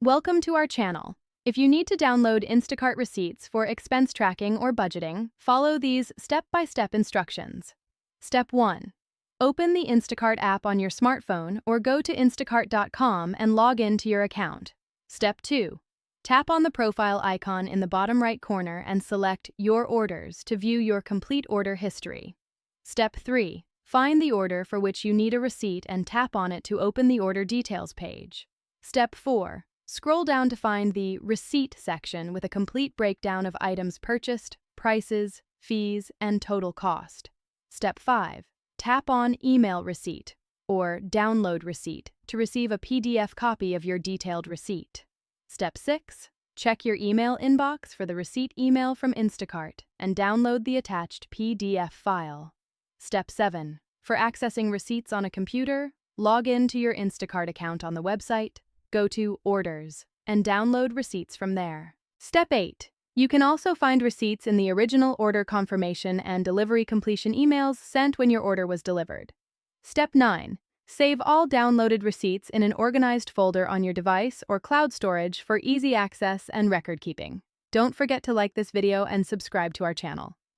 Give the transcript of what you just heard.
Welcome to our channel. If you need to download Instacart receipts for expense tracking or budgeting, follow these step-by-step instructions. Step 1. Open the Instacart app on your smartphone or go to instacart.com and log in to your account. Step 2. Tap on the profile icon in the bottom right corner and select Your Orders to view your complete order history. Step 3. Find the order for which you need a receipt and tap on it to open the order details page. Step 4. Scroll down to find the Receipt section with a complete breakdown of items purchased, prices, fees, and total cost. Step 5. Tap on Email Receipt or Download Receipt to receive a PDF copy of your detailed receipt. Step 6. Check your email inbox for the receipt email from Instacart and download the attached PDF file. Step 7. For accessing receipts on a computer, log in to your Instacart account on the website, go to Orders, and download receipts from there. Step 8. You can also find receipts in the original order confirmation and delivery completion emails sent when your order was delivered. Step 9. Save all downloaded receipts in an organized folder on your device or cloud storage for easy access and record keeping. Don't forget to like this video and subscribe to our channel.